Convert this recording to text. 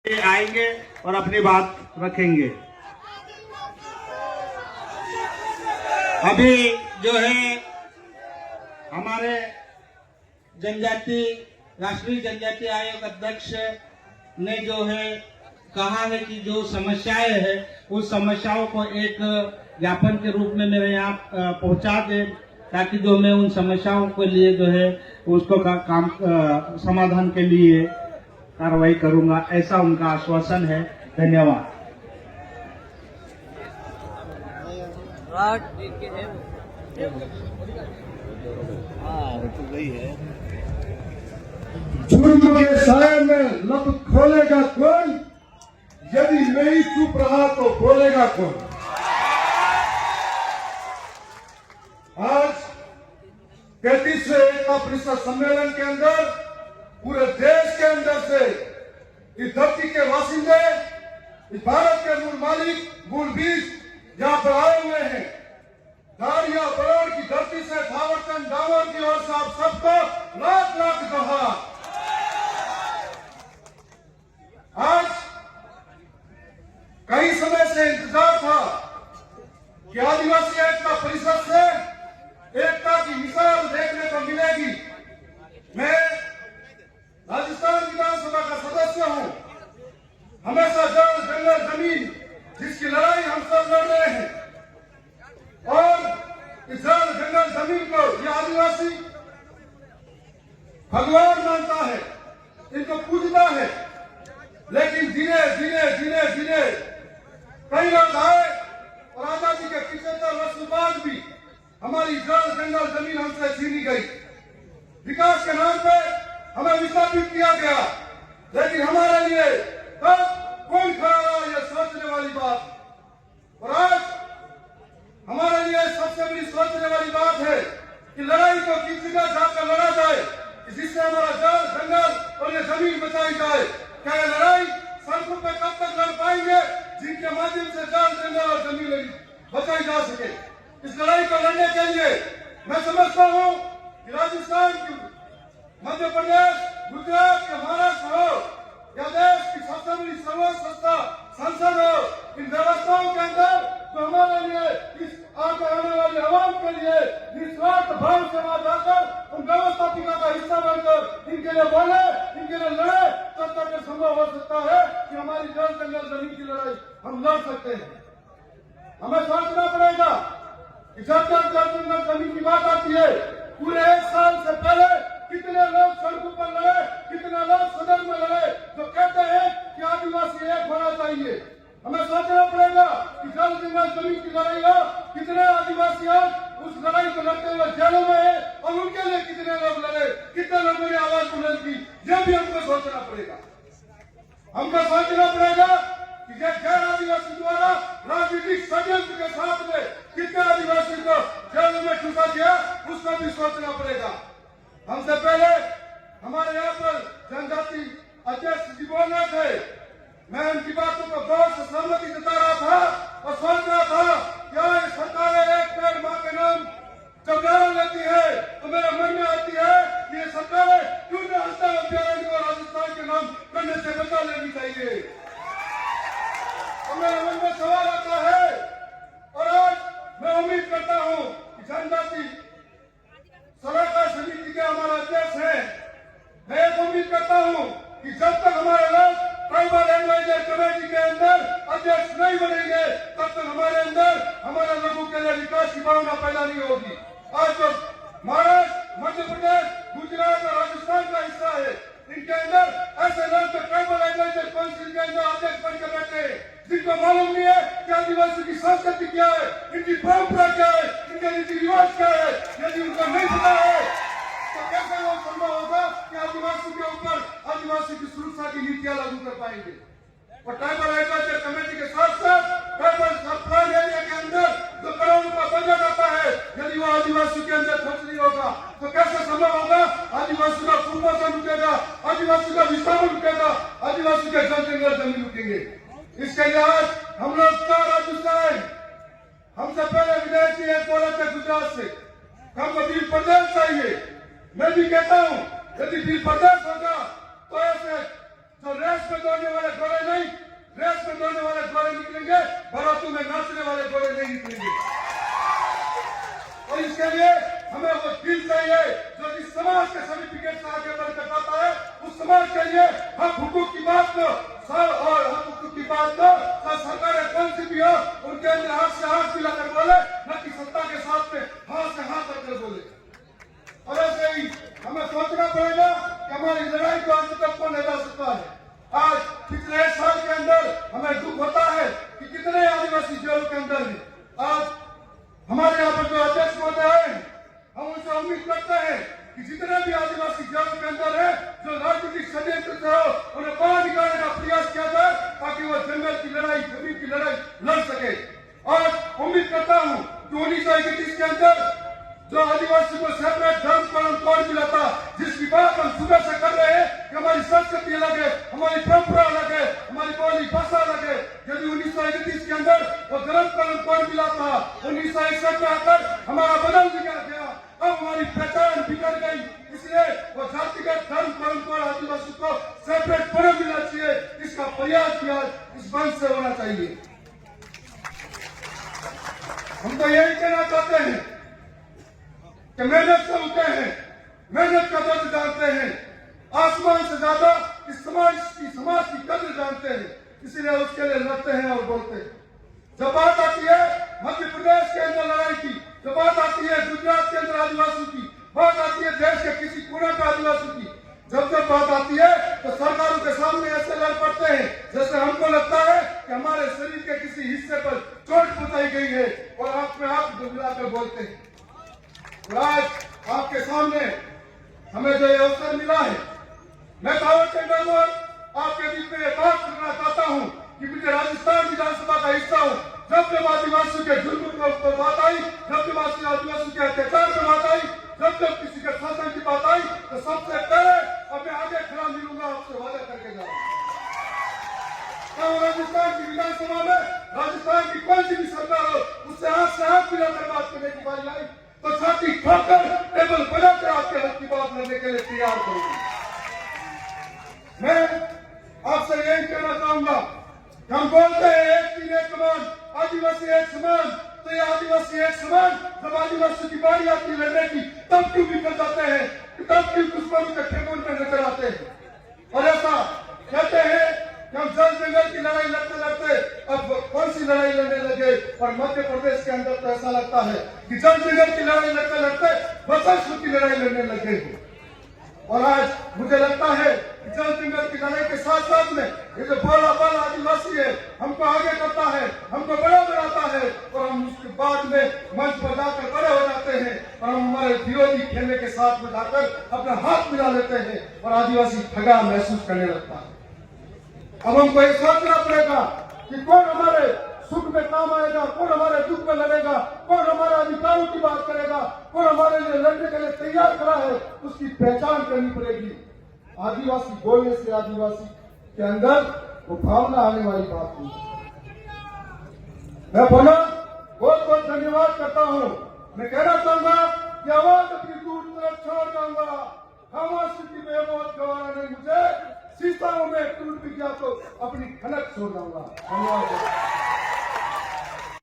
आएंगे और अपनी बात रखेंगे। अभी जो है हमारे राष्ट्रीय जनजाति आयोग अध्यक्ष ने जो है कहा है कि जो समस्याएं है उस समस्याओं को एक ज्ञापन के रूप में मेरे यहाँ पहुंचा दे, ताकि जो मैं उन समस्याओं के लिए जो है उसको काम समाधान के लिए कार्रवाई करूंगा, ऐसा उनका आश्वासन है। धन्यवाद। जुर्म के साए में लब खोलेगा कौन? यदि मैं ही चुप रहा तो बोलेगा कौन? आज 35वें एकता परिषद सम्मेलन के अंदर पूरे देश के अंदर से इस धरती के वासिंदे, इस भारत के मूल मालिक, मूल बीज यहाँ पर आए हुए हैं। धारिया बरौर की धरती से थावरचंद डामोर की ओर से आप सबको लाख लाख जोहार। आज कई समय से इंतजार था कि आदिवासी एकता परिषद से एकता की मिसाल देखने को मिलेगी। मैं राजस्थान विधानसभा का सदस्य हूं। हमेशा जल जंगल जमीन जिसकी लड़ाई हम सब लड़ रहे हैं, और इस जल जंगल जमीन को ये आदिवासी भगवान मानता है, इनको पूजता है। लेकिन धीरे धीरे धीरे धीरे कई लोग आए और आजादी के 75 वर्ष बाद भी हमारी जल जंगल जमीन हमसे छीनी गई। विकास के नाम पे हमें विस्थापित किया गया, लेकिन हमारे लिए तब कौन खड़ा रहा, यह सोचने वाली बात। और आज हमारे लिए सबसे बड़ी सोचने वाली बात है कि लड़ाई को किस जगह जाकर लड़ा जाए, जिससे हमारा जल जंगल और ये जमीन बचाई जाए। क्या ये लड़ाई सड़कों पर कब तक लड़ पाएंगे जिनके माध्यम से जल जंगल और जमीन बचाई जा सके? इस लड़ाई को लड़ने के लिए मैं समझता हूं कि राजस्थान की, मध्य प्रदेश, गुजरात के महाराष्ट्र हो या देश की सबसे बड़ी सर्वोच्च संसद हो, इन व्यवस्थाओं के अंदर तो हमारे लिए इस आगे आने वाली आवाम के लिए निस्वार्थ भाव से वहां जाकर उन व्यवस्थापिका का हिस्सा बनकर इनके लिए बोले, इनके लिए लड़े, तब तक संभव हो सकता है कि हमारी जल जंगल जमीन की लड़ाई हम लड़ सकते हैं। हमें सोचना पड़ेगा कि जब तक जल जंगल जमीन की बात आती है, पूरे 1 साल से पहले कितने लोग सड़कों पर लड़े, कितने लोग सदन में लड़े जो कहते हैं कि आदिवासी एक होना चाहिए। हमें सोचना पड़ेगा कि जल जंगल जमीन की लड़ाई हो, कितने आदिवासी आज उस लड़ाई को लड़ते हुए जेलों में है, और उनके लिए कितने लोग लड़े, कितने लोगों ने आवाज बुलंद की, यह भी हमको सोचना पड़ेगा। हमको सोचना पड़ेगा कि गैर आदिवासी द्वारा राजनीतिक षड्यंत्र के साथ में कितने आदिवासी को जेलों में ठूसा गया, उसका भी सोचना पड़ेगा। हमसे पहले हमारे यहाँ पर जनजाति अध्यक्ष जी बोल रहे थे, मैं उनकी बातों को गौर से सहमति जता रहा था और सोच रहा था क्या ये सरकारें एक पेड़ माँ के नाम जब नारा लेती है तो मेरे मन में आती है कि ये सरकारें क्यों न हंसता अभ्यारण्य को राजस्थान के नाम करने से बचा लेनी चाहिए। तो मेरे मन में सवाल आता है, और आज मैं उम्मीद करता हूँ कि जनजाति सलाहकार समिति के हमारे अध्यक्ष हैं, मैं एक उम्मीद करता हूँ कि जब तक हमारे लोग ट्राइबल एडवाइजर कमेटी के अंदर अध्यक्ष नहीं बनेंगे, तब तक हमारे अंदर हमारे लोगों के लिए विकास की भावना पैदा नहीं होगी। आज जो महाराष्ट्र, मध्य प्रदेश, गुजरात और राजस्थान का हिस्सा है, इनके अंदर ऐसे लोग जो ट्राइबल एडवाइजर काउंसिल के अंदर अध्यक्ष बनकर बैठे हैं, जिनको मालूम नहीं है कि आदिवासी की संस्कृति क्या है, इनकी परंपरा क्या है, इनके रीति रिवाज क्या है। यदि उनको नहीं पता है तो कैसे वो संभव होगा कि आदिवासी के ऊपर आदिवासी की सुरक्षा की नीतियां लागू कर पाएंगे। और ट्राइबल एडवाइजर कमेटी के साथ साथ ट्राइबल सप्लाई एरिया के अंदर जो करोड़ों का बजट आता है, यदि वो आदिवासी के अंदर खर्च नहीं होगा तो कैसे संभव होगा? आदिवासी का कुपोषण रुकेगा, आदिवासी का विस्थापन रुकेगा, आदिवासी के जल जंगल जमीन रुकेंगे। इसके लिए आज हम लोग 4 राजस्थान, हमसे पहले विधायक जी एक बोले थे गुजरात से, हमको बील प्रदेश चाहिए। मैं भी कहता हूँ यदि बील प्रदेश होगा तो ऐसे जो रेस में दौड़ने वाले रेस में दौड़ने वाले घोड़े निकलेंगे, बारातों में नाचने वाले घोड़े नहीं निकलेंगे। और इसके लिए हमें वो दिल चाहिए जो इस समाज के सर्टिफिकेट से आगे बढ़कर आता है। उस समाज के लिए हक हुकूक की बात को और हक हुकूक की बात को सरकारें कौन सी भी हो उनके अंदर हाथ से हाथ मिलाकर बोले, न कि सत्ता के साथ में हाथ से हाथ रखकर बोले। और ऐसे ही हमें सोचना पड़ेगा कि हमारी लड़ाई को अंत तक कौन ले जा सकता है। आज पिछले 1 साल के अंदर हमें दुख होता है कि कितने आदिवासी जेलों के अंदर हैं। आज हमारे यहाँ पर जो अध्यक्ष महोदय हैं, हम उनसे उम्मीद करते हैं कि जितने भी आदिवासी जेलों के अंदर है, जो राजनीतिक षड्यंत्र से हो, उन्हें बाहर निकालने का प्रयास किया जाए ताकि वो जंगल की लड़ाई, जमीन की लड़ाई लड़ सके। और उम्मीद करता हूँ कि 1931 के अंदर जो आदिवासी को सेपरेट धर्म कोड मिला था, जिसकी बात हम सुबह से कर रहे हैं कि हमारी संस्कृति अलग है, हमारी परंपरा अलग है, हमारी बोली भाषा अलग है। यदि 1931 के अंदर वो धर्म कोड मिला था, 1961 में आकर हमारा बदल दिया गया, अब हमारी पहचान बिगड़ गई। इसलिए वो जातिगत धर्म कोड आदिवासी को सेपरेट कोड मिलना चाहिए। इसका प्रयास भी आज इस मंच से होना चाहिए। हम तो यही कहना चाहते हैं कि मेहनत से उठे हैं, मेहनत का दर्द जानते हैं, आसमान से ज्यादा इस समाज की कद्र जानते हैं, इसलिए उसके लिए लड़ते हैं और बोलते हैं। जब बात आती है मध्य प्रदेश के अंदर लड़ाई की, जब बात आती है गुजरात के अंदर आदिवासी की, बात आती है देश के किसी कोने पर आदिवासी की, जब बात आती है तो सरकारों के सामने ऐसे लड़ पड़ते हैं जैसे हमको लगता है कि हमारे शरीर के किसी हिस्से पर चोट पहुंचाई गई है और आप में आप दुबलाकर बोलते हैं। और आज आपके सामने हमें जो ये अवसर मिला है, मैं थावर चंद गहलोत आपके बीच में ये बात करना चाहता हूँ कि मुझे राजस्थान विधानसभा का हिस्सा हूँ। जब आदिवासियों के जुल्म पर बात आई, जब आदिवासियों के अत्याचार पर बात आई, जब किसी के शासन की बात आई, तो सबसे पहले अब मैं आगे खड़ा मिलूंगा, आपसे वादा करके जा रहा हूं। राजस्थान की विधानसभा में राजस्थान की कोई सी भी सरकार हो, उससे हाथ से हाथ मिलाकर बात करने की बारी आई तो छाती ठोकर टेबल बनाकर आपके हक की बात करने के लिए तैयार करूंगा। मैं आपसे यही कहना चाहूंगा, हम बोलते हैं एक दिन एक समान, आदिवासी एक समान, तो ये आदिवासी एक समान जब आदिवासी की बारी आती है लड़ने की, तब क्यों निकल जाते हैं, तब क्यों दुश्मनों के ठेकों में नजर आते हैं। और ऐसा कहते हैं कि हम जल जंगल की लड़ाई लड़ते लड़ते अब कौन सी लड़ाई लड़ने लगे। और मध्य प्रदेश के अंदर तो ऐसा लगता है कि जल जंगल की लड़ाई लड़ते लड़ते बसंत की लड़ाई लड़ने लगे। और आज मुझे लगता है कि जल जंगल की लड़ाई के साथ साथ में ये जो भोला भाला आदिवासी है, हमको आगे करता है, हमको बड़ा बनाता है, और हम उसके बाद में मंच पर जाकर बड़े हो जाते हैं और हम हमारे विरोधी खेलने के साथ में जाकर अपना हाथ मिला लेते हैं और आदिवासी ठगा महसूस करने लगता है। अब हमको ये सोचना पड़ेगा कि कौन हमारे सुख में काम आएगा, कौन हमारे दुख में लड़ेगा, कौन हमारे अधिकारों की बात करेगा, कौन हमारे लिए लड़ने के लिए तैयार खड़ा है, उसकी पहचान करनी पड़ेगी। आदिवासी बोलने से आदिवासी के अंदर वो भावना आने वाली बात नहीं। मैं बोला बहुत बहुत धन्यवाद करता हूँ। मैं कहना चाहूंगा कि आवाज अपनी दूर तरफ छोड़ जाऊंगा, खामोशी में बहुत गवारा नहीं, मुझे शीशाओं में टूट भी गया तो अपनी खनक छोड़ जाऊंगा। धन्यवाद।